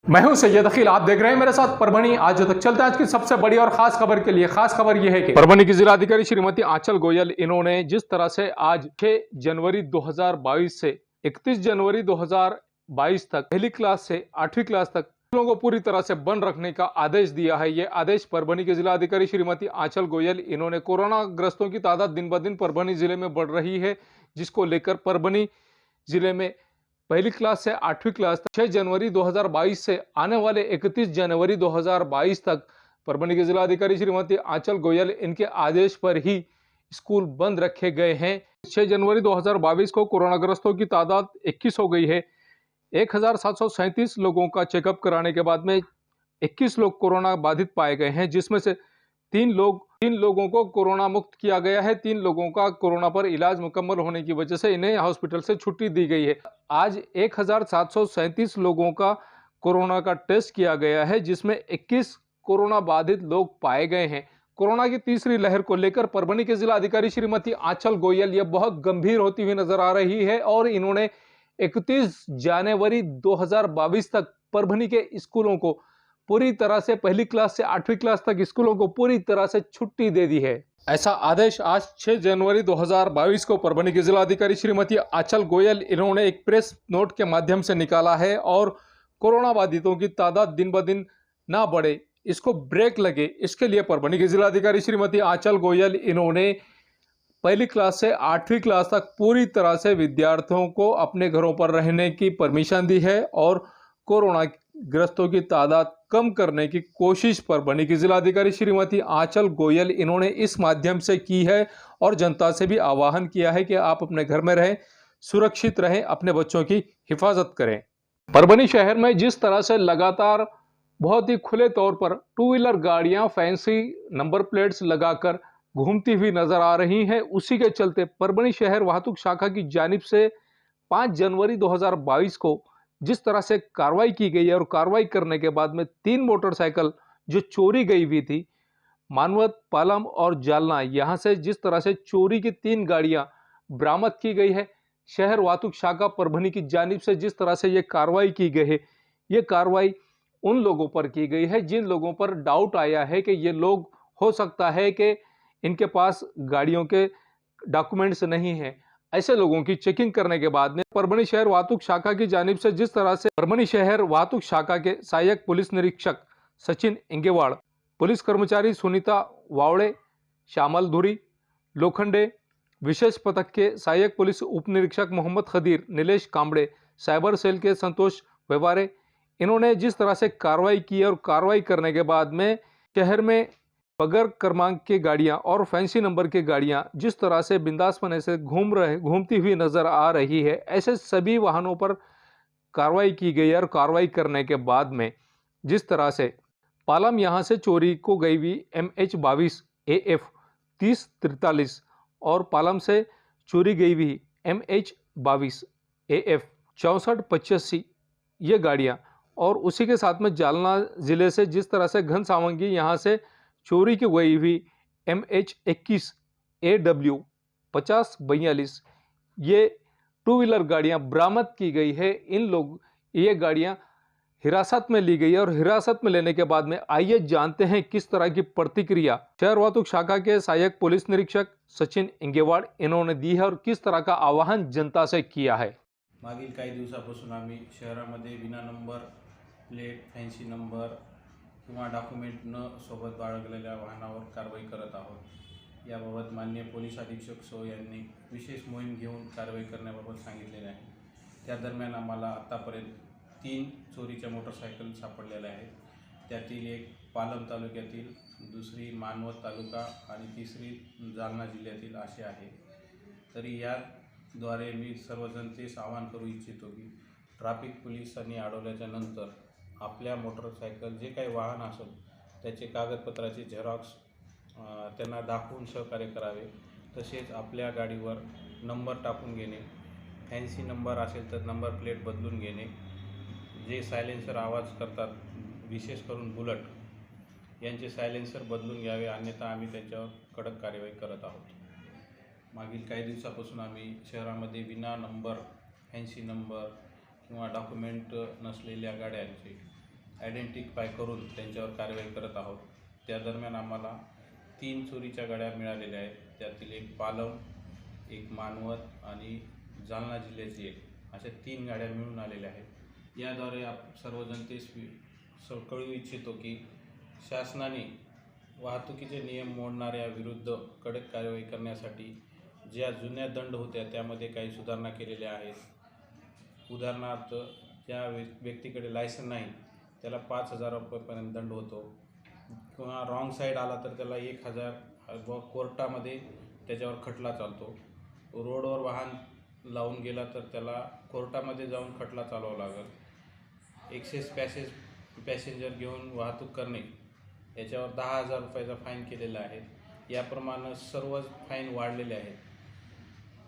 मैं हूं सैयद अखिल, आप देख रहे हैं मेरे साथ परभनी आज तक। चलते हैं आज की सबसे बड़ी और खास खबर के लिए। खास खबर यह है कि परभनी की जिलाधिकारी श्रीमती आंचल गोयल, इन्होंने जिस तरह से आज 6 जनवरी 2022 से 31 जनवरी 2022 तक पहली क्लास से 8वीं क्लास तक स्कूलों को पूरी तरह से बंद रखने का आदेश दिया है। यह आदेश परभनी के जिलाधिकारी श्रीमती आंचल गोयल, इन्होंने कोरोना ग्रस्तों की तादाद दिन ब दिन परभनी जिले में बढ़ रही है, जिसको लेकर परभनी जिले में पहली क्लास से 8वीं क्लास तक 6 जनवरी 2022 से आने वाले 31 जनवरी 2022 तक परभनी के जिलाधिकारी श्रीमती आंचल गोयल, इनके आदेश पर ही स्कूल बंद रखे गए हैं। 6 जनवरी 2022 को कोरोनाग्रस्तों की तादाद 21 हो गई है। 1737 लोगों का चेकअप कराने के बाद में 21 लोग कोरोना बाधित पाए गए हैं, जिसमें से तीन लोगों को कोरोना मुक्त किया गया है। 3 लोगों का कोरोना पर इलाज मुकम्मल होने की वजह से इन्हें हॉस्पिटल से छुट्टी दी गई है। आज 1737 लोगों का कोरोना का टेस्ट किया गया है, जिसमें 21 कोरोना बाधित लोग पाए गए हैं। कोरोना की तीसरी लहर को लेकर परभनी के जिलाधिकारी श्रीमती आंचल गोयल ये बहुत गंभीर होती हुई नजर आ रही है और इन्होंने 31 जनवरी 2022 तक परभनी के स्कूलों को पूरी तरह से पहली क्लास से 8वीं क्लास तक स्कूलों को पूरी तरह से छुट्टी दे दी है। ऐसा आदेश आज 6 जनवरी 2022 को परभनी के जिलाधिकारी श्रीमती आंचल गोयल, इन्होंने एक प्रेस नोट के माध्यम से निकाला है और कोरोना बाधितों की तादाद दिन ब दिन ना बढ़े, इसको ब्रेक लगे, इसके लिए परभनी के जिलाधिकारी श्रीमती आंचल गोयल, इन्होंने पहली क्लास से 8वीं क्लास तक पूरी तरह से विद्यार्थियों को अपने घरों पर रहने की परमिशन दी है और कोरोना ग्रस्तों की तादाद कम करने की कोशिश परभनी की जिलाधिकारी श्रीमती आंचल गोयल, इन्होंने इस माध्यम से की है और जनता से भी आह्वान किया है कि आप अपने घर में रहें, सुरक्षित रहें, अपने बच्चों की हिफाजत करें। परभनी शहर में जिस तरह से लगातार बहुत ही खुले तौर पर 2 व्हीलर गाड़ियां फैंसी नंबर प्लेट्स लगाकर घूमती हुई नजर आ रही हैं, उसी के चलते परभनी शहर वाहतुक शाखा की जानिब से 5 जनवरी 2022 को जिस तरह से कार्रवाई की गई है और कार्रवाई करने के बाद में 3 मोटरसाइकिल जो चोरी गई हुई थी, मानवत, पालम और जालना, यहां से जिस तरह से चोरी की 3 गाड़ियां बरामद की गई है। शहर वाहतुक शाखा परभनी की जानिब से जिस तरह से ये कार्रवाई की गई है, ये कार्रवाई उन लोगों पर की गई है जिन लोगों पर डाउट आया है कि ये लोग हो सकता है कि इनके पास गाड़ियों के डॉक्यूमेंट्स नहीं है। ऐसे लोगों की चेकिंग करने के बाद में परभनी शहर वाहतुक शाखा की जानिब से जिस तरह से परभनी शहर वाहतुक शाखा के सहायक पुलिस निरीक्षक सचिन इंगेवाड़, पुलिस कर्मचारी सुनीता वावड़े, श्यामल धुरी, लोखंडे, विशेष पथक के सहायक पुलिस उप निरीक्षक मोहम्मद खदीर, नीलेश कांबड़े, साइबर सेल के संतोष व्यवहारे, इन्होंने जिस तरह से कार्रवाई की और कार्रवाई करने के बाद में शहर में बगैर क्रमांक की गाड़ियां और फैंसी नंबर की गाड़ियां जिस तरह से बिंदासपने से घूमती हुई नजर आ रही है, ऐसे सभी वाहनों पर कार्रवाई की गई और कार्रवाई करने के बाद में जिस तरह से पालम यहां से चोरी को गई हुई MH22 AF 3043 और पालम से चोरी गई हुई MH22 AF 6485 ये गाड़ियां और उसी के साथ में जालना जिले से जिस तरह से घन सावंगी यहां से चोरी की गई हुई MH21 AW 5042 ये 2 व्हीलर गाड़ियां बरामद की गई है। ये गाड़ियां हिरासत में ली गई है और हिरासत में लेने के बाद में आइए जानते हैं किस तरह की प्रतिक्रिया शहर वाहतुक शाखा के सहायक पुलिस निरीक्षक सचिन इंगेवाड़ इन्होंने दी है और किस तरह का आवाहन जनता से किया है। मागील काही दिवसापासून आम्ही शहरामध्ये विना नंबर प्लेट, फॅन्सी नंबर किंवा डॉक्युमेंट न सोबत बाळगलेल्या वाहनावर कारवाई करत आहोत। याबाबत माननीय पोलीस अधीक्षक सो यांनी विशेष मोहीम घेऊन कारवाई करण्याबाबत सांगितलेले आहे। त्या दरम्यान आम्हाला आतापर्यंत 3 चोरीच्या मोटरसायकल सापडलेल्या आहेत। त्यातील एक पालम तालुक्यातील, दुसरी मानवत तालुका आणि तिसरी जालना जिल्ह्यातील असे आहे। तरी याद्वारे मी सर्वजण तेच आवाहन करू इच्छितो की ट्रॅफिक पोलिसांनी अडवल्याच्या नंतर आपल्या मोटरसायकल जे काही वाहन असेल त्याचे कागदपत्राचे झेरॉक्स त्यांना दाखवून सहकार्य करावे। तसेच आपल्या गाडीवर नंबर टाकून घेणे, फॅन्सी नंबर असेल तर नंबर प्लेट बदलून घेणे, जे सायलेन्सर आवाज करतात विशेष करून बुलेट यांचे सायलेन्सर बदलून घ्यावे, अन्यथा आम्ही त्याच्यावर कडक कार्यवाही करत आहोत। मागील काही दिवसापासून आम्ही शहरामध्ये विना नंबर, फॅन्सी नंबर किंवा डॉक्युमेंट नसलेल्या गाड्यांचे आयडेंटिफाय करून त्यांच्यावर कारवाई करत आहोत. त्या दरम्यान आम्हाला 3 चोरीच्या गाड्या मिळालेल्या आहेत. त्यातील एक पालम, एक मानवत आणि जालना जिल्ह्याची एक, अशा 3 गाड्या मिळून आलेल्या आहेत. याद्वारे सर्व जनतेस कळवू इच्छितो की शासनाने वाहतुकीचे नियम मोडणाऱ्या विरुद्ध कडक कारवाई करण्यासाठी ज्या जुन्या दंड होत्या त्यामध्ये काही सुधारणा केलेल्या आहेत. उदाहरणार्थ, ज्या व्यक्तीकडे लायसन नाही त्याला 5,000 रुपयेपर्यंत दंड होतो, किंवा रॉंग साईड आला तर त्याला 1,000 कोर्टामध्ये त्याच्यावर खटला चालतो. रोडवर वाहन लावून गेला तर त्याला कोर्टामध्ये जाऊन खटला चालवावा लागेल. एक्सेस पॅसेंजर घेऊन वाहतूक करणे याच्यावर 10,000 रुपयाचा फाईन केलेला आहे. याप्रमाणे सर्वच फाईन वाढलेले आहेत.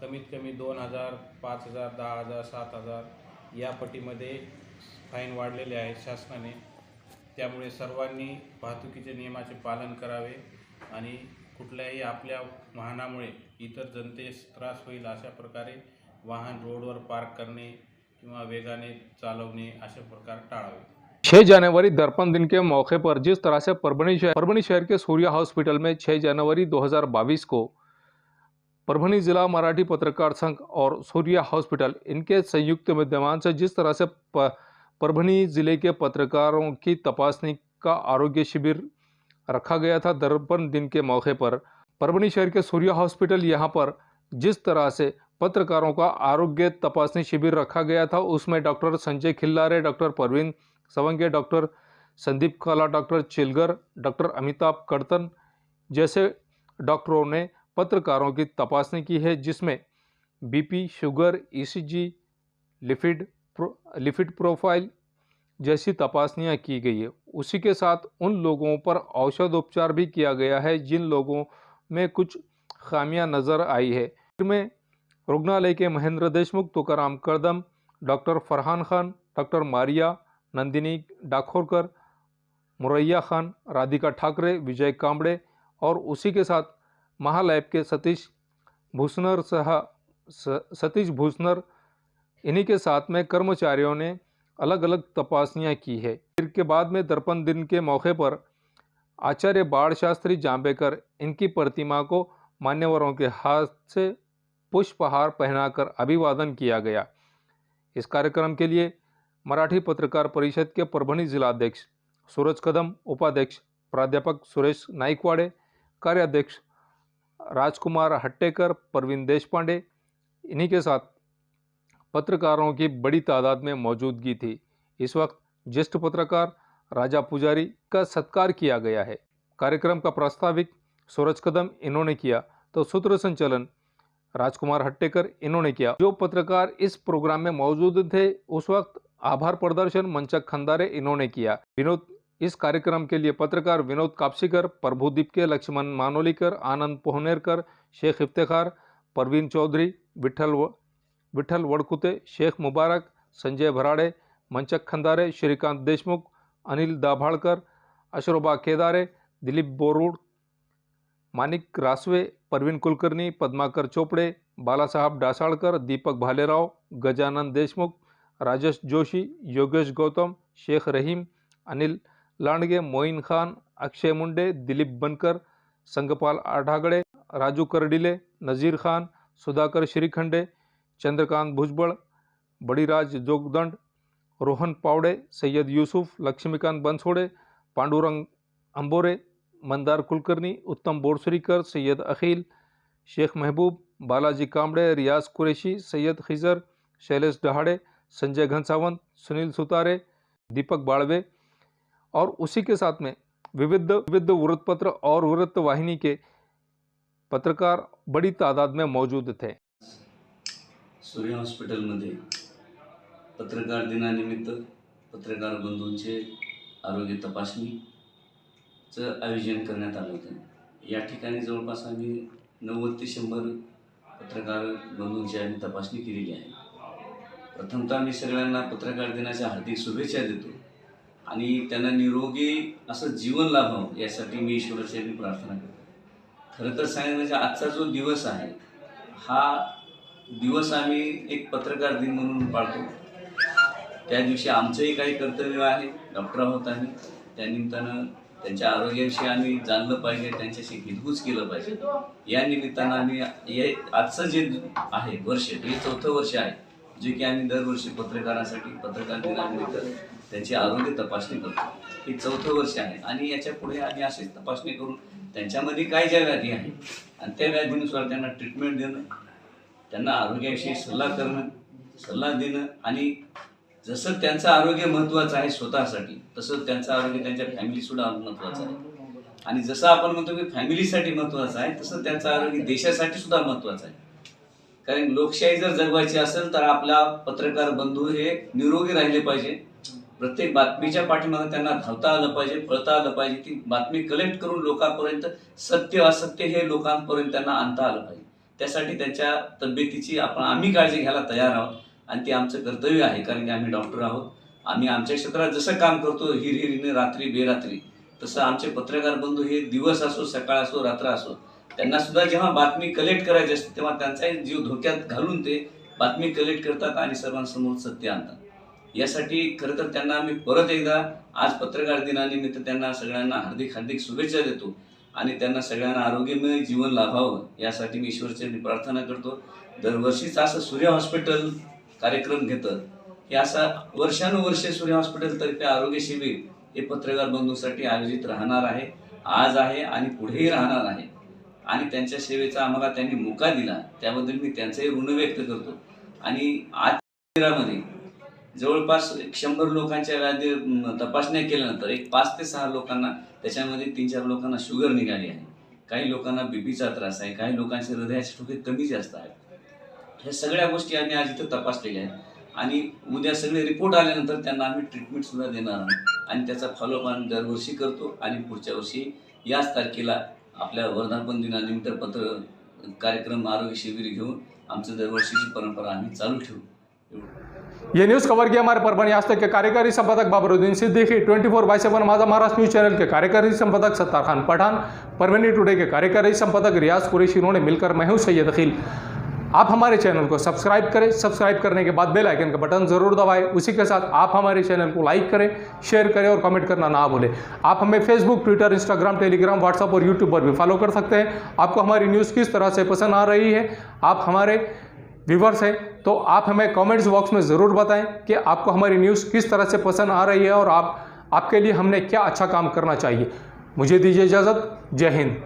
कमीत कमी 2,000, 5,000, 10,000, 7,000 या पटीमध्ये फाईन वाढलेले आहेत शासनाने. त्यामुळे सर्वांनी वाहतुकीचे नियमाचे पालन करावे आणि कुठल्याही आपल्या वाहनामुळे इतर जनतेस त्रास होईल अशा प्रकारे वाहन रोडवर पार्क करणे किंवा वेगाने चालवणे अशा प्रकार टाळावे. 6 जनवरी दर्पण दिन के मौके पर जिस तरह से परभनी शहर के सूर्या हॉस्पिटल में 6 जनवरी 2022 को परभनी जिला मराठी पत्रकार संघ और सूर्या हॉस्पिटल इनके संयुक्त विद्यमान से जिस तरह से परभनी जिले के पत्रकारों की तपासनी का आरोग्य शिविर रखा गया था दर्पण दिन के मौके पर, परभनी शहर के सूर्या हॉस्पिटल यहाँ पर जिस तरह से पत्रकारों का आरोग्य तपासनी शिविर रखा गया था उसमें doctor Sanjay Khillare, doctor Parveen Savange, doctor Sandeep Kala, doctor Chilgar, doctor Amitabh कर्तन जैसे डॉक्टरों ने पत्रकारों की तपासनी की है, जिसमें BP, sugar, ECG, lipid profile जैसी तपासनियां की गई है। उसी के साथ उन लोगों पर औषध उपचार भी किया गया है जिन लोगों में कुछ खामियां नज़र आई है। इनमें रुग्णालय के महेंद्र देशमुख, तुकाराम कदम, डॉक्टर फरहान खान, डॉक्टर मारिया, नंदिनी डाखोरकर, मुरैया खान, राधिका ठाकरे, विजय कांबड़े और उसी के साथ महालैब के सतीश भूसनर इन्हीं के साथ में कर्मचारियों ने अलग अलग तपासनियां की है। फिर के बाद में दर्पण दिन के मौके पर आचार्य बाळ शास्त्री जांबेकर इनकी प्रतिमा को मान्यवरों के हाथ से पुष्पहार पहनाकर अभिवादन किया गया। इस कार्यक्रम के लिए मराठी पत्रकार परिषद के परभनी जिलाध्यक्ष सूरज कदम, उपाध्यक्ष प्राध्यापक सुरेश नाइकवाड़े, कार्याध्यक्ष राजकुमार हट्टेकर, परवीन देशपांडे, इन्हीं के साथ पत्रकारों की बड़ी तादाद में मौजूदगी थी। इस वक्त ज्येष्ठ पत्रकार राजा पुजारी का सत्कार किया गया है। कार्यक्रम का प्रस्ताविक सूरज कदम इन्होंने किया तो सूत्र संचालन राजकुमार हट्टेकर इन्होंने किया। जो पत्रकार इस प्रोग्राम में मौजूद थे उस वक्त आभार प्रदर्शन मंचक खंदारे इन्होंने किया। इस कार्यक्रम के लिए पत्रकार विनोद कापसीकर, प्रभुदीप के, लक्ष्मण मानोलीकर, आनंद पोहनेरकर, शेख इफ्तेखार, परवीन चौधरी, विठल वड़कुते, शेख मुबारक, संजय भराड़े, मंचक खंदारे, श्रीकांत देशमुख, अनिल दाभाड़कर, अशरोबा केदारे, दिलीप बोरूड, मानिक रासवे, परवीन कुलकर्णी, पद्माकर चोपड़े, बाला साहब डासाड़कर, दीपक भालेराव, गजानन देशमुख, राजेश जोशी, योगेश गौतम, शेख रहीम, अनिल लांडगे, मोइन खान, अक्षय मुंडे, दिलीप बनकर, संगपाल आठागड़े, राजू करडिले, नज़ीर खान, सुधाकर श्रीखंडे, चंद्रकांत भुजबल, बड़ीराज जोगदंड, रोहन पावड़े, सैयद यूसुफ, लक्ष्मीकांत बंसोड़े, पांडुरंग अंबोरे, मंदार कुलकर्णी, उत्तम बोरसरीकर, सैयद अखिल, शेख महबूब, बालाजी कांबड़े, रियाज कुरैशी, सैयद खिजर, शैलेश डहाड़े, संजय घनसावंत, सुनील सुतारे, दीपक बाड़वे और उसी के साथ में विविध वृत्तपत्र और वृत्तवाहिनी के पत्रकार बड़ी तादाद में मौजूद थे। सूर्या हॉस्पिटलमध्ये पत्रकार दिनानिमित्त पत्रकार बंधूंचे आरोग्य तपासणीचं आयोजन करण्यात आलं होतं। या ठिकाणी जवळपास आम्ही 90 ते 100 पत्रकार बंधूंची आम्ही तपासणी केलेली आहे। प्रथमतः मी सगळ्यांना पत्रकार दिनाच्या हार्दिक शुभेच्छा देतो आणि त्यांना निरोगी असं जीवन लाभावं यासाठी मी ईश्वराची प्रार्थना करतो। खरं तर सांगायचं म्हणजे आजचा जो दिवस आहे हा दिवस आम्ही एक पत्रकार दिन म्हणून पाळतो। त्या दिवशी आमचंही काही कर्तव्य आहे डॉक्टर आहोत आम्ही, त्यानिमित्तानं त्यांच्या आरोग्याविषयी आम्ही जाणलं पाहिजे, त्यांच्याशी हितगुज केलं पाहिजे. या निमित्तानं आम्ही हे आजचं जे आहे वर्ष, हे 4थं वर्ष आहे, जे की आम्ही दरवर्षी पत्रकारांसाठी पत्रकार दिनानिमित्त त्यांची आरोग्य तपासणी करतो. हे 4थं वर्ष आहे आणि याच्या पुढे आम्ही अशीच तपासणी करून त्यांच्यामध्ये काय ज्या व्याधी आहेत आणि त्या व्याधीनुसार त्यांना ट्रीटमेंट देणं, त्यांना आरोग्याविषयी सल्ला देणं आणि जसं त्यांचं आरोग्य महत्त्वाचं आहे स्वतःसाठी, तसं त्यांचं आरोग्य त्यांच्या फॅमिलीसुद्धा महत्त्वाचं आहे. आणि जसं आपण म्हणतो की फॅमिलीसाठी महत्त्वाचं आहे, तसं त्यांचं आरोग्य देशासाठी सुद्धा महत्त्वाचं आहे. कारण लोकशाही जर जगवायची असेल तर आपला पत्रकार बंधू हे निरोगी राहिले पाहिजे. प्रत्येक बातमीच्या पाठीमागे त्यांना धावता आलं पाहिजे, पळता आलं पाहिजे. ती बातमी कलेक्ट करून लोकांपर्यंत सत्य असत्य हे लोकांपर्यंत त्यांना आणता आलं पाहिजे. त्यासाठी त्यांच्या तब्येतीची आम्ही काळजी घ्यायला तयार आहोत आणि ते आमचं कर्तव्य आहे. कारण की आम्ही डॉक्टर आहोत. आम्ही आमच्या क्षेत्रात जसं काम करतो हिरहिरीने रात्री बेरात्री, तसं आमचे पत्रकार बंधू हे दिवस असो, सकाळ असो, रात्र असो, त्यांना सुद्धा जेव्हा बातमी कलेक्ट करायची असते तेव्हा त्यांचाही जीव धोक्यात घालून ते बातमी कलेक्ट करतात आणि सर्वांसमोर सत्य आणतात. यासाठी खरं तर त्यांना आम्ही परत एकदा आज पत्रकार दिनानिमित्त त्यांना सगळ्यांना हार्दिक शुभेच्छा देतो आणि त्यांना सगळ्यांना आरोग्यमय जीवन लाभावं यासाठी मी ईश्वरचरणी प्रार्थना करतो. दरवर्षीच असं सूर्य हॉस्पिटल कार्यक्रम घेतं. हे असा वर्षानुवर्षे सूर्य हॉस्पिटलतर्फे आरोग्य शिबिर हे पत्रकार बंधूंसाठी आयोजित राहणार आहे, आज आहे आणि पुढेही राहणार आहे. आणि त्यांच्या सेवेचा आम्हाला त्यांनी मोका दिला त्याबद्दल मी त्यांचंही ऋण व्यक्त करतो. आणि आज शिबिरामध्ये जवळपास 100 लोकांच्या व्याधी तपासण्या केल्यानंतर 5 ते 6 लोकांना, त्याच्यामध्ये 3-4 लोकांना शुगर निघाली आहे, काही लोकांना बीपीचा त्रास आहे, काही लोकांचे हृदयाचे ठोके कमी जास्त आहेत. ह्या सगळ्या गोष्टी आम्ही आज इथं तपासलेल्या आहेत आणि उद्या सगळे रिपोर्ट आल्यानंतर त्यांना आम्ही ट्रीटमेंट सुद्धा देणार आहोत आणि त्याचा फॉलोअप आम्ही दरवर्षी करतो. आणि पुढच्या वर्षी याच तारखेला आपल्या वर्धापन दिनानिमित्त कार्यक्रम आरोग्य शिबिर घेऊन आमचं दरवर्षीची परंपरा आम्ही चालू ठेवू. ये न्यूज़ कवर किया हमारे परभणी आज तक के कार्यकारी संपादक बाबरुद्दीन सिद्दीकी, 24/7 माझा महाराष्ट्र न्यूज़ चैनल के कार्यकारी संपादक सत्तार खान पठान, परभणी टुडे के कार्यकारी संपादक रियाज कुरैशी, इन्होंने मिलकर मैं हूं सैयद अखिल। आप हमारे चैनल को सब्सक्राइब करें, सब्सक्राइब करने के बाद बेल आइकन का बटन जरूर दबाएं। उसी के साथ आप हमारे चैनल को लाइक करें, शेयर करें और कमेंट करना ना भूलें। आप हमें Facebook, Twitter, Instagram, Telegram, WhatsApp और यूट्यूब पर भी फॉलो कर सकते हैं। आपको हमारी न्यूज़ किस तरह से पसंद आ रही है, आप हमारे व्यूवर्स हैं तो आप हमें कमेंट्स बॉक्स में ज़रूर बताएं कि आपको हमारी न्यूज़ किस तरह से पसंद आ रही है और आपके लिए हमने क्या अच्छा काम करना चाहिए। मुझे दीजिए इजाज़त। जय हिंद।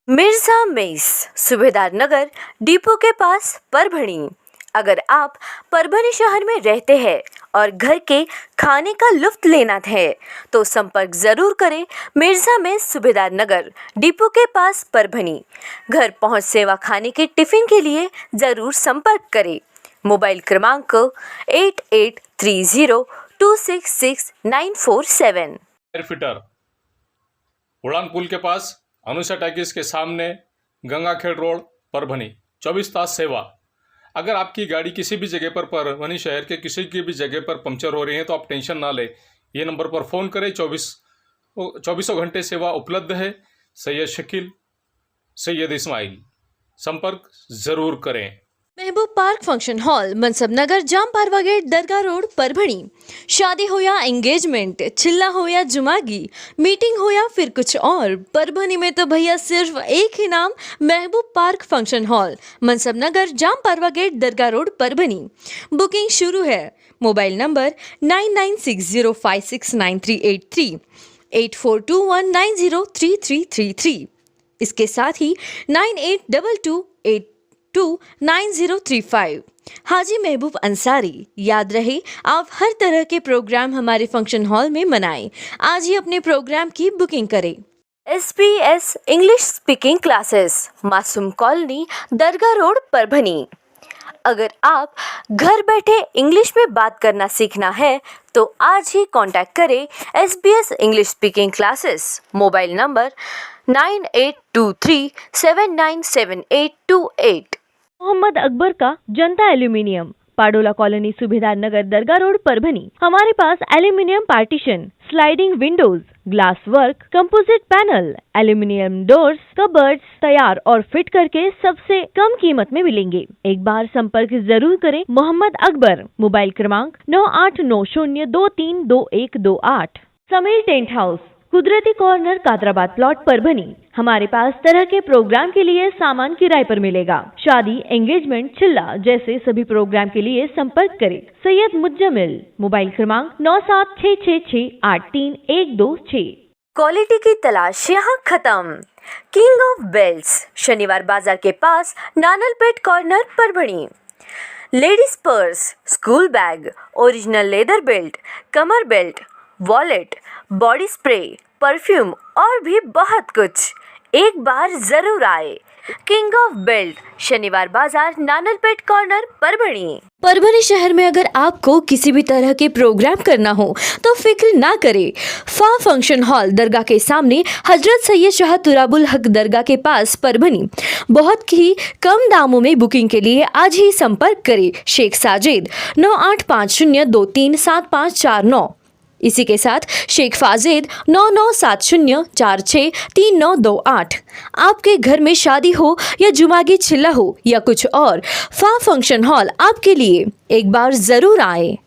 मिर्जा मेस, सुबेदार नगर, डिपो के पास, परभणी। अगर आप परभणी शहर में रहते हैं और घर के खाने का लुत्फ लेना है तो संपर्क ज़रूर करें मिर्जा मेस, सुबेदार नगर, डिपो के पास, परभणी। घर पहुंच सेवा खाने के टिफ़िन के लिए ज़रूर संपर्क करें। मोबाइल क्रमांक 8830266947। एयरफिटर, उड़ान पुल के पास, अनुषा टैकिस के सामने, गंगाखेड़ रोड, परभणी। 24 तास सेवा। अगर आपकी गाड़ी किसी भी जगह पर परभणी शहर के किसी की भी जगह पर पंचर हो रही है तो आप टेंशन ना लें, ये नंबर पर फ़ोन करें। 24 घंटे सेवा उपलब्ध है। सैयद शकील, सैयद इस्माइल, संपर्क ज़रूर करें। महबूब पार्क फंक्शन हॉल, मनसब नगर, जाम पारवा गेट, दरगाह रोड, परभणी। शादी हो या एंगेजमेंट, चिल्ला हो या जुमागी, मीटिंग हो या फिर कुछ और, परभणी में तो भैया सिर्फ एक ही नाम, महबूब पार्क फंक्शन हॉल, मनसब नगर, जाम पारवा गेट, दरगाह रोड, परभणी। बुकिंग शुरू है। Mobile number 9960569383, 8421903333। इसके साथ ही 9822829035। हाजी महबूब अंसारी। याद रहे, आप हर तरह के प्रोग्राम हमारे फंक्शन हॉल में मनाएं। आज ही अपने प्रोग्राम की बुकिंग करें। SBS इंग्लिश स्पीकिंग क्लासेस, मासूम कॉलोनी, दरगाह रोड, परभणी। अगर आप घर बैठे इंग्लिश में बात करना सीखना है तो आज ही कांटेक्ट करें SBS English speaking classes. Mobile number 9823797828। Mohammad Akbar का Janata aluminium, Padola colony, Subhedar Nagar, Dargah road, Parbhani. हमारे पास aluminium partition, sliding windows, glass work, composite panel, aluminium doors, cupboards तैयार और फिट करके सबसे कम कीमत में मिलेंगे। एक बार संपर्क जरूर करें। मोहम्मद अकबर, मोबाइल क्रमांक 9890232128। समीर टेंट हाउस, कुदरती कॉर्नर, कादराबाद प्लॉट, परभनी। हमारे पास तरह के प्रोग्राम के लिए सामान किराए पर मिलेगा। शादी, एंगेजमेंट, चिल्ला जैसे सभी प्रोग्राम के लिए संपर्क करें। सैयद मुज्जमिल, मोबाइल क्रमांक 9766683126। क्वालिटी की तलाश यहाँ खत्म। King of belts, Shaniwar Bazar के पास, Nanalpeth corner, Parbhani. Ladies purse, school bag, original leather belt, कमर belt, wallet, body spray, perfume और भी बहुत कुछ। एक बार जरूर आए। किंग ऑफ बेल्ट, शनिवार बाजार, नानलपेट कॉर्नर, परभनी। परभनी शहर में अगर आपको किसी भी तरह के प्रोग्राम करना हो तो फिक्र ना करें। फा फंक्शन हॉल, दरगाह के सामने, हजरत सैयद शाह तुराबुल हक दरगाह के पास, परभनी। बहुत ही कम दामों में बुकिंग के लिए आज ही संपर्क करें। शेख साजिद 9850237549। इसी के साथ शेख फाजिद 9970463928। आपके घर में शादी हो या जुमागी चिल्ला हो या कुछ और, फा फंक्शन हॉल आपके लिए। एक बार जरूर आए।